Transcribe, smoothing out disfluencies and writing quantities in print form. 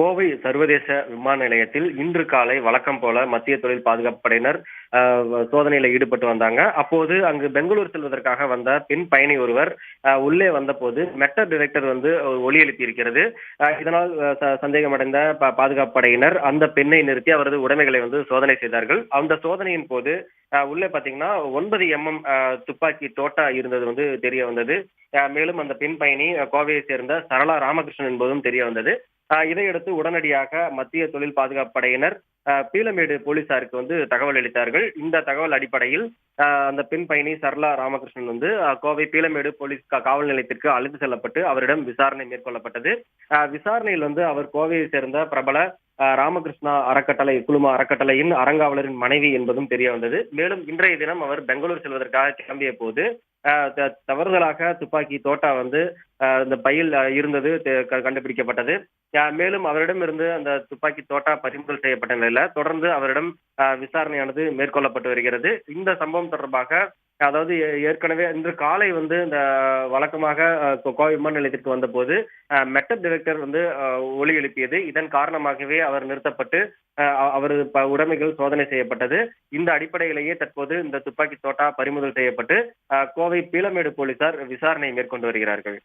கோவை சர்வதேச விமான நிலையத்தில் இன்று காலை வழக்கம் போல மத்திய தொழில் பாதுகாப்பு படையினர் சோதனையில ஈடுபட்டு வந்தாங்க. அப்போது அங்கு பெங்களூர் செல்வதற்காக வந்த பெண் பயணி ஒருவர் உள்ளே வந்தபோது மெட்டல் டிடெக்டர் ஒலி எழுப்பி இருக்கிறது. இதனால் சந்தேகமடைந்த பாதுகாப்பு படையினர் அந்த பெண்ணை நிறுத்தி அவரது உடைமைகளை சோதனை செய்தார்கள். அந்த சோதனையின் போது உள்ளே பாத்தீங்கன்னா 9 துப்பாக்கி தோட்டா இருந்தது தெரிய வந்தது. மேலும் அந்த பெண் பயணி கோவையை சேர்ந்த சரளா ராமகிருஷ்ணன் என்பதும் தெரிய வந்தது. இதையடுத்து உடனடியாக மத்திய தொழில் பாதுகாப்பு படையினர் பீளமேடு போலீசாருக்கு தகவல் அளித்தார்கள். இந்த தகவல் அடிப்படையில் அந்த பெண் பயணி சரளா ராமகிருஷ்ணன் கோவை பீளமேடு போலீஸ் காவல் நிலையத்திற்கு அழைத்து செல்லப்பட்டு அவரிடம் விசாரணை மேற்கொள்ளப்பட்டது. விசாரணையில் அவர் கோவையை சேர்ந்த பிரபல ராமகிருஷ்ணா அறக்கட்டளை குழும அறக்கட்டளையின் அறங்காவலரின் மனைவி என்பதும் தெரிய வந்தது. மேலும் இன்றைய தினம் அவர் பெங்களூர் செல்வதற்காக கிளம்பிய போது தவறுதலாக துப்பாக்கி தோட்டா இந்த பையில் இருந்தது கண்டுபிடிக்கப்பட்டது. மேலும் அவரிடம் இருந்து அந்த துப்பாக்கி தோட்டா பறிமுதல் செய்யப்பட்ட நிலையில தொடர்ந்து அவரிடம் விசாரணையானது மேற்கொள்ளப்பட்டு வருகிறது. இந்த சம்பவம் தொடர்பாக அதாவது ஏற்கனவே இன்று காலை இந்த வழக்கமாக கோவை விமான நிலையத்திற்கு வந்த போது மெட்டல் டிடெக்டர் ஒலி எழுப்பியது. இதன் காரணமாகவே அவர் நிறுத்தப்பட்டு அவரது உடைமைகள் சோதனை செய்யப்பட்டது. இந்த அடிப்படையிலேயே தற்போது இந்த துப்பாக்கி தோட்டா பறிமுதல் செய்யப்பட்டு கோவை பீளமேடு போலீசார் விசாரணை மேற்கொண்டு வருகிறார்கள்.